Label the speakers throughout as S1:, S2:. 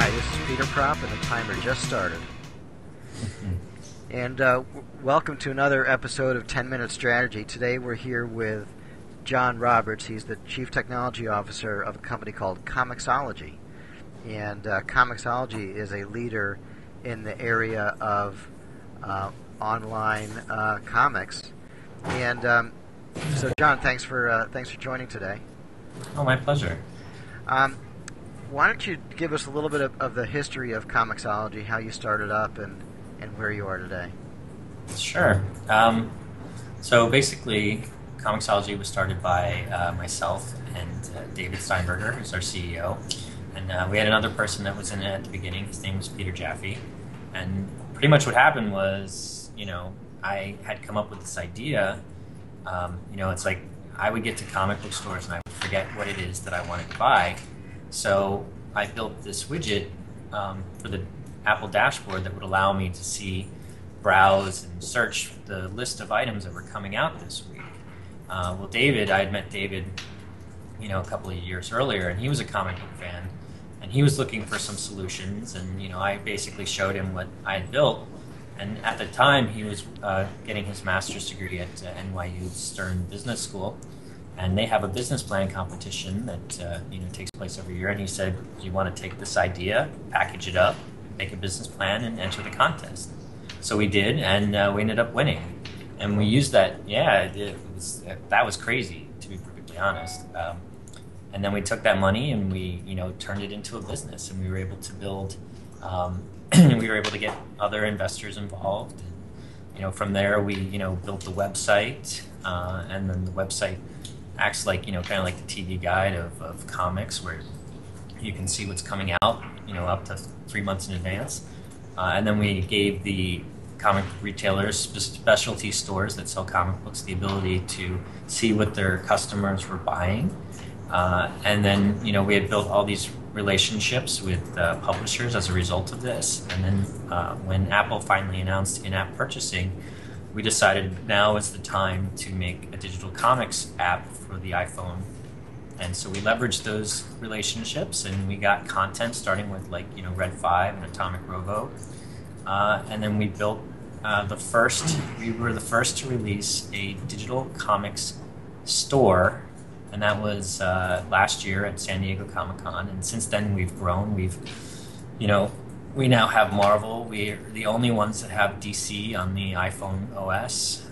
S1: Hi, this is Peter Prop, and the timer just started. And welcome to another episode of 10 Minute Strategy. Today we're here with John Roberts. He's the Chief Technology Officer of a company called Comixology. And Comixology is a leader in the area of online comics. And so, John, thanks for joining today.
S2: Oh, my pleasure.
S1: Why don't you give us a little bit of the history of Comixology, how you started up, and where you are today?
S2: Sure. So basically, Comixology was started by myself and David Steinberger, who's our CEO. And we had another person that was in it at the beginning. His name was Peter Jaffe. And pretty much what happened was, I had come up with this idea. It's like I would get to comic book stores and I would forget what it is that I wanted to buy. So I built this widget for the Apple dashboard that would allow me to browse and search the list of items that were coming out this week. I had met David, a couple of years earlier, and he was a comic book fan, and he was looking for some solutions, and I basically showed him what I had built. And at the time, he was getting his master's degree at NYU Stern Business School. And they have a business plan competition that takes place every year. And he said, "Do you want to take this idea, package it up, make a business plan, and enter the contest?" So we did, and we ended up winning. And we used that. Yeah, that was crazy, to be perfectly honest. And then we took that money and we turned it into a business, and we were able to build. We were able to get other investors involved. And, from there, we built the website, and then the website acts like, kind of like the TV guide of comics, where you can see what's coming out, up to 3 months in advance. And then we gave the comic retailers, specialty stores that sell comic books, the ability to see what their customers were buying. And then, we had built all these relationships with publishers as a result of this. And then when Apple finally announced in-app purchasing, we decided now is the time to make a digital comics app for the iPhone. And so we leveraged those relationships, and we got content starting with Red 5 and Atomic Robo. And then we built we were the first to release a digital comics store, and that was last year at San Diego Comic-Con. And since then we've grown. We now have Marvel. We're the only ones that have DC on the iPhone OS.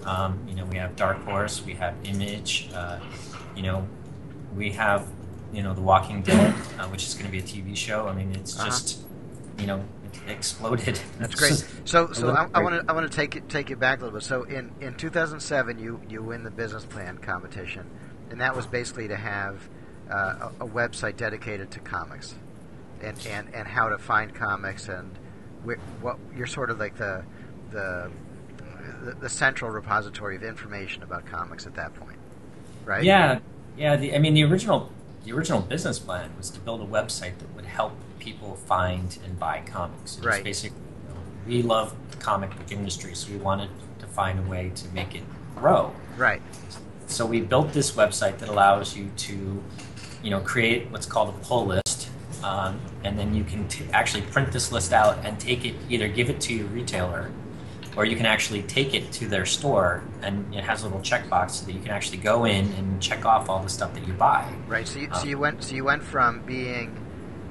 S2: We have Dark Horse. We have Image. We have, The Walking Dead, which is going to be a TV show. I mean, it's just, it exploded.
S1: That's great. So I want to take you back a little bit. So in 2007, you win the business plan competition, and that was basically to have a website dedicated to comics. And how to find comics, and what you're sort of like the central repository of information about comics at that point, right?
S2: Yeah. The original business plan was to build a website that would help people find and buy comics.
S1: Right.
S2: Basically, we love the comic book industry, so we wanted to find a way to make it grow.
S1: Right. So
S2: we built this website that allows you to, create what's called a pull list. And then you can actually print this list out and either give it to your retailer, or you can actually take it to their store, and it has a little checkbox so that you can actually go in and check off all the stuff that you buy.
S1: Right. So you went from being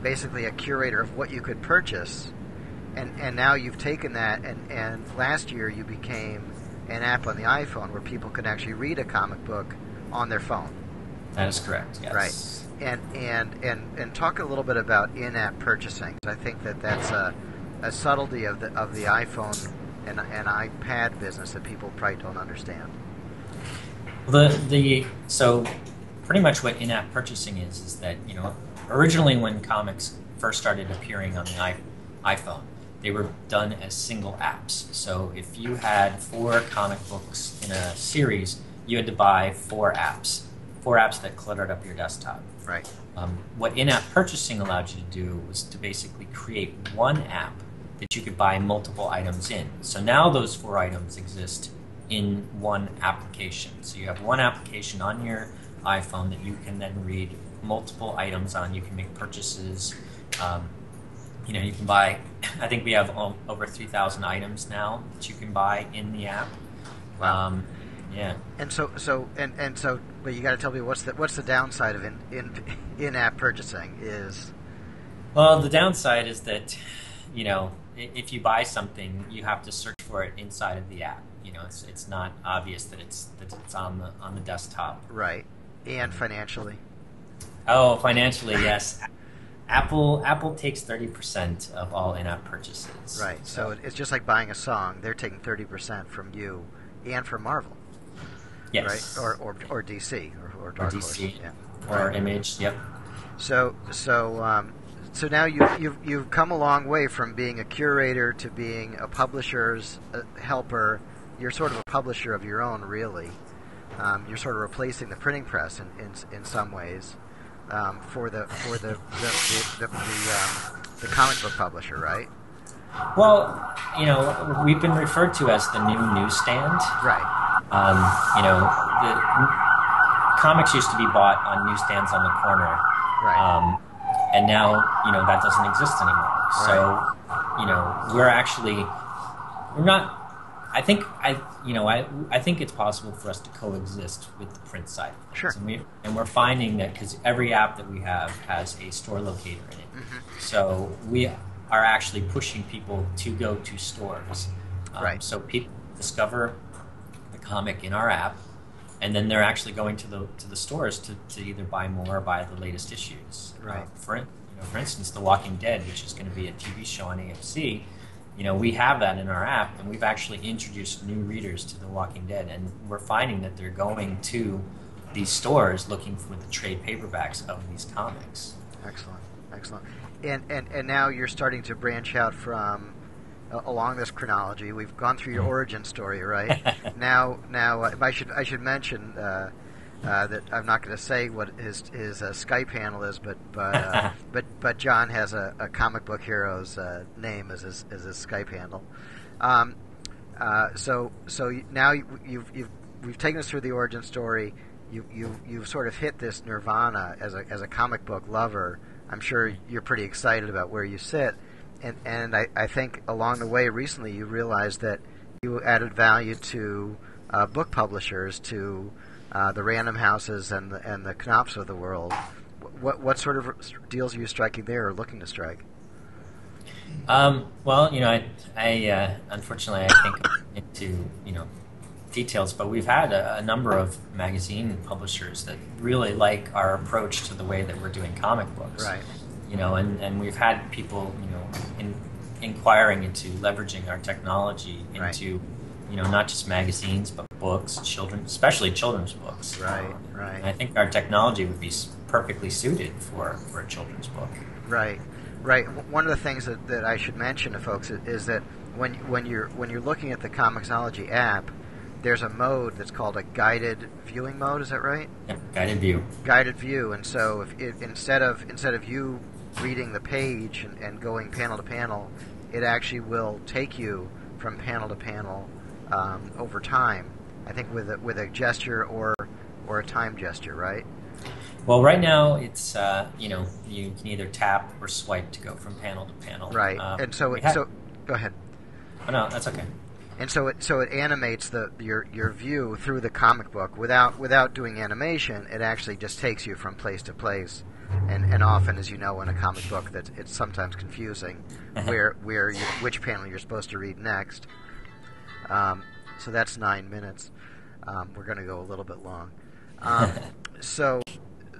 S1: basically a curator of what you could purchase, and now you've taken that, and last year you became an app on the iPhone where people can actually read a comic book on their phone.
S2: That is correct. Yes.
S1: Right. And talk a little bit about in-app purchasing. I think that's a subtlety of the iPhone and iPad business that people probably don't understand.
S2: Well, so pretty much what in-app purchasing is that originally when comics first started appearing on the iPhone, they were done as single apps. So if you had 4 comic books in a series, you had to buy 4 apps that cluttered up your desktop.
S1: Right.
S2: What in-app purchasing allowed you to do was to basically create one app that you could buy multiple items in. So now those 4 items exist in one application. So you have one application on your iPhone that you can then read multiple items on. You can make purchases You can buy. I think we have over 3,000 items now that you can buy in the app.
S1: Wow.
S2: Yeah.
S1: And so, but you got to tell me what's the downside of in-app purchasing is.
S2: Well, the downside is that, if you buy something, you have to search for it inside of the app. It's not obvious that it's on the desktop.
S1: Right. And financially.
S2: Oh, financially, yes. Apple takes 30% of all in-app purchases.
S1: Right. So it's just like buying a song. They're taking 30% from you and from Marvel.
S2: Yes.
S1: Right. Or DC or Dark Horse.
S2: DC.
S1: Yeah.
S2: Or
S1: Right.
S2: Image. Yep.
S1: So now you've come a long way from being a curator to being a publisher's helper. You're sort of a publisher of your own, really. You're sort of replacing the printing press in some ways for the comic book publisher, right?
S2: Well, we've been referred to as the new newsstand.
S1: Right.
S2: The comics used to be bought on newsstands on the corner.
S1: Right.
S2: And now, that doesn't exist anymore.
S1: Right.
S2: We're not. I think it's possible for us to coexist with the print side.
S1: Sure.
S2: And we're finding that because every app that we have has a store locator in it.
S1: Mm-hmm.
S2: So we are actually pushing people to go to stores.
S1: Right.
S2: So people discover the comic in our app, and then they're actually going to the stores to either buy more or buy the latest issues.
S1: Right.
S2: For instance, The Walking Dead, which is going to be a TV show on AFC. We have that in our app, and we've actually introduced new readers to The Walking Dead, and we're finding that they're going to these stores looking for the trade paperbacks of these comics.
S1: Excellent. And now you're starting to branch out from along this chronology. We've gone through your origin story, right? now I should mention that I'm not going to say what his Skype handle is, but John has a comic book hero's name as his Skype handle. So now we've taken us through the origin story. You've sort of hit this nirvana as a comic book lover. I'm sure you're pretty excited about where you sit, and I think along the way recently you realized that you added value to book publishers, to the Random Houses and the Knopfs of the world. What sort of deals are you striking there or looking to strike?
S2: Well, I unfortunately I can't go into details, but we've had a number of magazine publishers that really like our approach to the way that we're doing comic books.
S1: Right.
S2: And we've had people inquiring into leveraging our technology into not just magazines but books, especially children's books.
S1: Right.
S2: And I think our technology would be perfectly suited for a children's book.
S1: Right. One of the things that I should mention to folks is that when you're looking at the Comixology app, there's a mode that's called a guided viewing mode. Is that right?
S2: Yep, guided view. Guided
S1: view. And so if instead of you reading the page and going panel to panel, it actually will take you from panel to panel over time. I think with a gesture or a time gesture, right?
S2: Well, right now it's you can either tap or swipe to go from panel to panel.
S1: Right. And so go ahead.
S2: Oh no, that's okay.
S1: And so it animates your view through the comic book without doing animation. It actually just takes you from place to place, and often, as you know, in a comic book, that it's sometimes confusing which panel you're supposed to read next. So that's 9 minutes. We're going to go a little bit long. So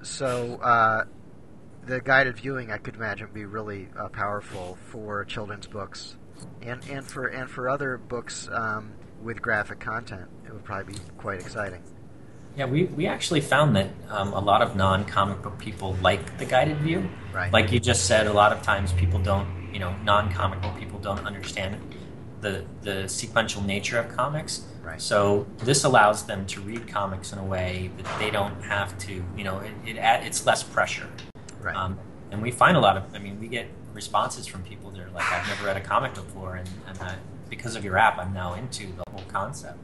S1: the guided viewing, I could imagine, would be really powerful for children's books. And for other books with graphic content, it would probably be quite exciting.
S2: Yeah, we actually found that a lot of non-comic book people like the guided view.
S1: Right.
S2: Like you just said, a lot of times people don't, non-comic book people don't understand the sequential nature of comics.
S1: Right.
S2: So this allows them to read comics in a way that they don't have to, it's less pressure.
S1: Right.
S2: And we find we get responses from people that are like, I've never read a comic before, and because of your app, I'm now into the whole concept.